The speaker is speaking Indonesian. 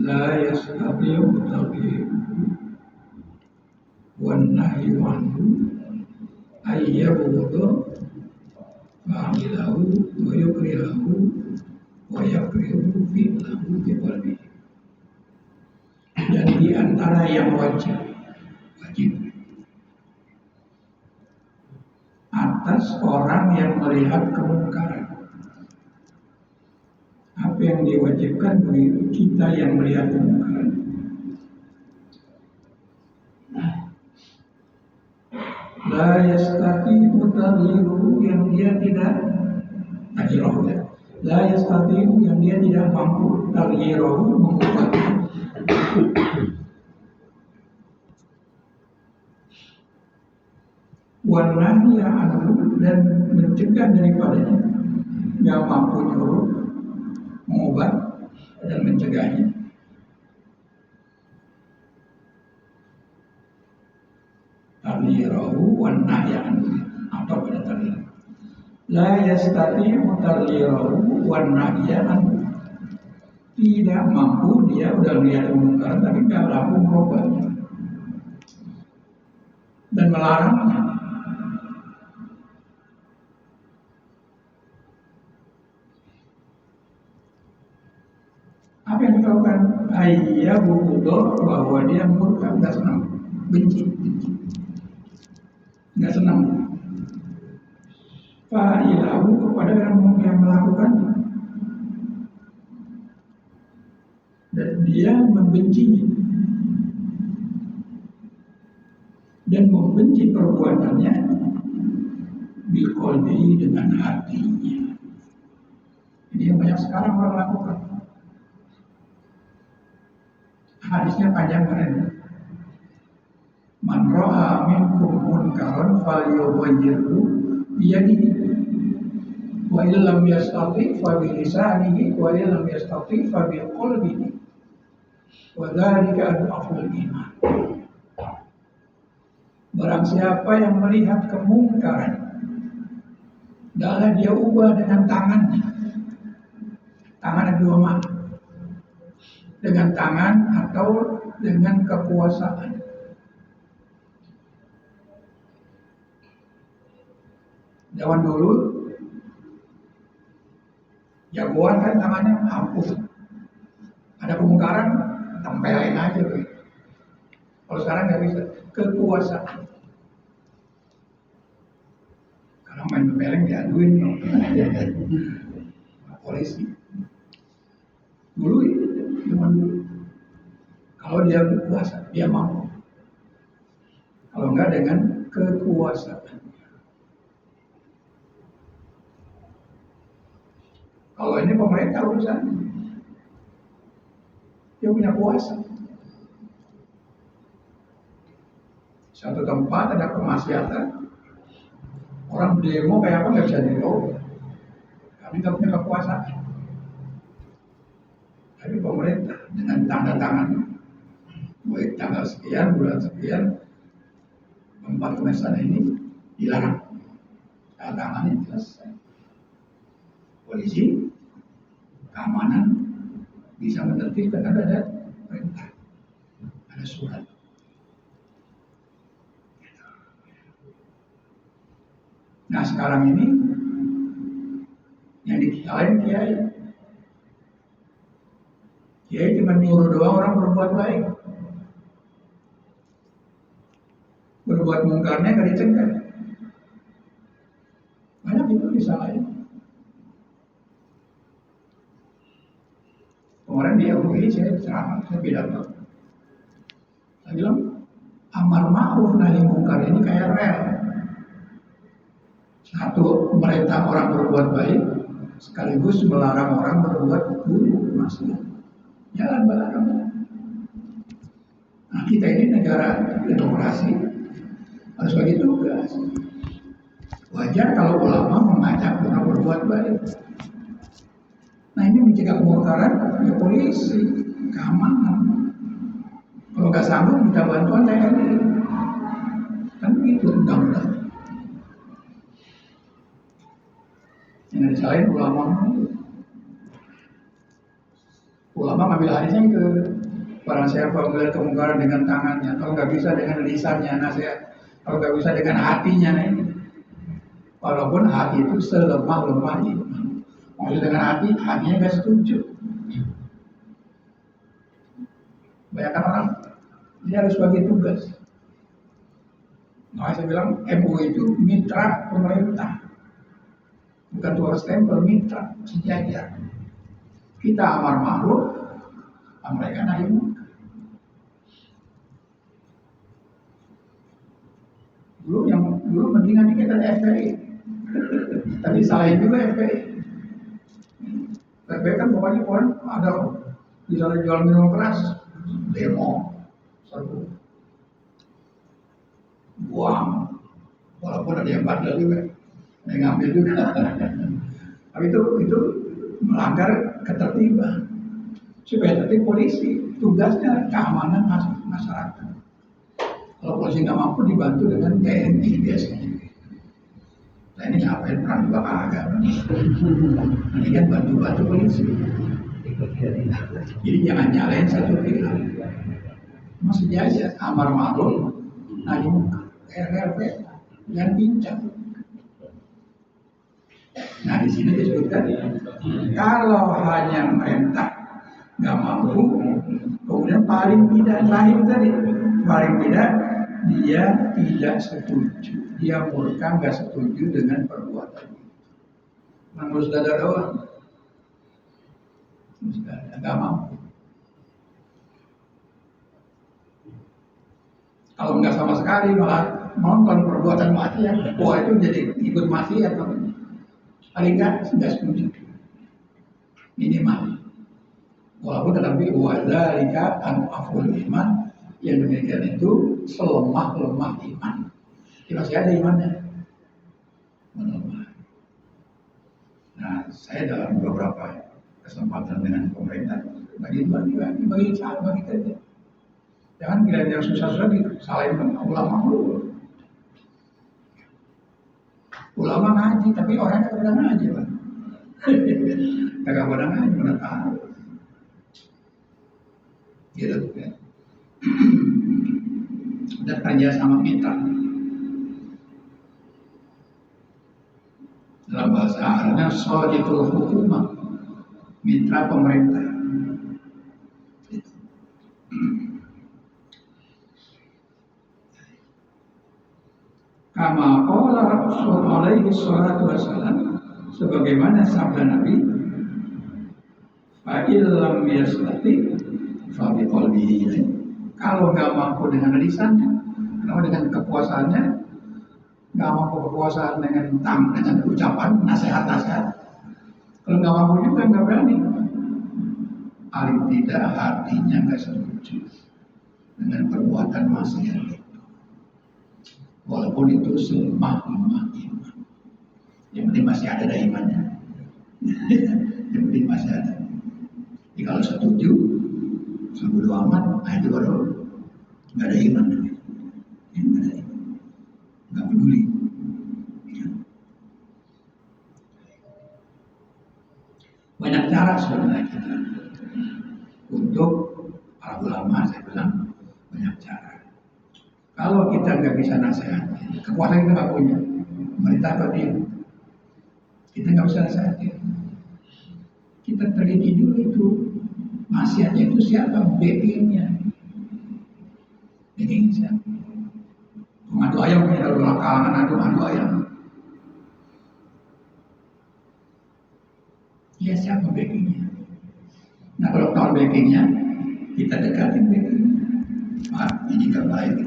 la yastati'u taghyir wan nahyu anhu ayyabudha fa'ilahu wa yukrihahu wa yakrihu fi'lahu biqalbi. Dan di antara yang wajib atas orang yang melihat kemungkaran. Apa yang diwajibkan bagi kita yang melihat kemungkaran? La yastati'u taghyiru, yang dia tidak taghyiru ya. La yastati'u, yang dia tidak mampu taghyiru, mengubahnya. Warnanya anhu, dan mencegah daripadanya, nggak mampu nyuruh, mengubah dan mencegahnya. Taghyiruhu wan nahya anhu, atau pada taghyiruhu. La yastati'u taghyiruhu wan nahya anhu, tidak mampu, dia udah melihat kemungkaran tapi nggak mampu merubahnya dan melarangnya. Apa yang dilakukan? Ayyabudo, bahwa dia murka, nggak senang, benci, nggak senang. Fa'ilahu, kepada yang melakukannya, dan dia membencinya dan membenci perbuatannya biqalbihi, dengan hatinya. Ini yang banyak sekarang orang lakukan. Hadisnya panjang kan? Man ra'a minkum munkaran falyughayyirhu biyadihi wa illam yastati' fa bi lisanihi wa illam yastati' fa bi qalbihi wa dzalika adhaful iman. Barang siapa yang melihat kemungkaran, hendaklah dia ubah dengan tangannya. Tangan ada dua makna, dengan tangan atau dengan kekuasaan. Zaman dulu jagoan kan tangannya ampuh, ada kemungkaran tempelin aja gitu. Kalau sekarang nggak bisa, kekuasaan. Kalau main tempelin diaduin no. Polisi. Dulu zaman dulu, kalau dia berkuasa dia mampu, kalau enggak dengan kekuasaan. Kalau ini pemerintah urusan, dia punya kuasa. Satu tempat ada kemaksiatan, orang demo kayak apa nggak bisa demo, kami nggak punya kekuasaan. Tapi pemerintah dengan tanda tangan, baik tanggal sekian, bulan sekian, tempat kemaksiatan ini dilarang. Tanda tangannya selesai. Polisi, keamanan bisa menertibkan, ada perintah, ada surat. Nah sekarang ini yang dikirain kiai cuma nyuruh doang orang berbuat baik, berbuat mungkarnya nggak dicegah. Banyak itu disalahin. Kemarin di UI saya ceramah, saya pidato. Saya bilang amar ma'ruf nahi mungkar ini kayak rel. Satu, merintah orang berbuat baik, sekaligus melarang orang berbuat buruk, maksudnya jalan bareng. Nah kita ini negara demokrasi, harus bagi tugas. Wajar kalau ulama mengajak orang berbuat baik. Nah ini mencegah kemungkaran, ya polisi, keamanan. Kalau nggak sanggup minta bantuan TNI, kan begitu undang-undang. Yang disalahin ulama. Ulama ngambil hadisnya itu, barang siapa melihat kemungkaran dengan tangannya, kalau nggak bisa dengan lisannya nasihat, kalau nggak bisa dengan hatinya nih. Walaupun hati itu selemah-lemah iman. Maksud dengan hatinya nggak setuju. Banyak orang ini harus bagi tugas. Nah, saya bilang MUI itu mitra pemerintah, bukan dua stempel, mitra sejajar. Kita amar ma'ruf, mereka nahi munkar. Dulu mendingan kita FPI, tapi salahin juga FPI. FPI kan pokoknya orang ada bisa jual minum keras, demo, serbu, buang, walaupun ada yang bandel juga, ada yang ngambil juga. Tapi itu melanggar ketertiban. Supaya tertib polisi, tugasnya keamanan masyarakat. Kalau polisi nggak mampu dibantu dengan TNI biasanya. Nah ini ngapain perang juga kagak. Ini kan bantu polisi. Jadi jangan nyalain satu pihak. Masih aja amar ma'ruf, nahi munkar, RRP, jangan pincang. Nah di sini disebutkan kalau hanya perintah nggak mampu, kemudian paling tidak dia tidak setuju, dia murka nggak setuju dengan perbuatan itu. Harus dada doang, nggak mampu. Kalau nggak sama sekali malah nonton perbuatan maksiat, wah itu jadi ikut maksiat namanya. Paling nggak setuju minimal. Walaupun tetapi wadzalika aful iman, yang demikian itu selemah-lemah iman. Dia masih ada imannya. Melemah. Nah, saya dalam beberapa kesempatan dengan pemerintah bagi kerja. Jangan kira yang susah-susah disalahin ulama dulu. Ulama ngaji, tapi orangnya kagak ngaji, Pak. Kagak pada ngaji, mana tahu. Gitu kan. Dan kerja sama mitra. Dalam bahasa Arabnya shadiqul hukumah, mitra pemerintah. Kama qala Rasul alaihi salatu wassalam, sebagaimana sabda Nabi, fa illam yastati fa biqalbihi. Kalau nggak mampu dengan lisannya, kalau dengan kekuasaannya, nggak mampu kekuasaan dengan ucapan nasihat-nasihat, kalau nggak mampu juga nggak berani, paling tidak hatinya nggak setuju dengan perbuatan maksiat itu, walaupun itu selemah-lemah iman. Yang penting masih ada imannya. Yang penting masih ada. Jadi kalau setuju, bodo amat, nah itu baru nggak ada iman, nggak peduli. Ya. Banyak cara sebenarnya kita untuk para ulama, saya bilang banyak cara. Kalau kita nggak bisa nasihatin, kekuasaan kita nggak punya, pemerintah atau dia, kita nggak bisa nasihatin. Kita teliti dulu itu. Maksiatnya itu siapa? Backingnya siapa? Mengadu ayam, punya dalam kalangan adu ayam. Ya siapa backingnya? Nah kalau tahu backingnya, kita dekatin backingnya. Ini gak baik.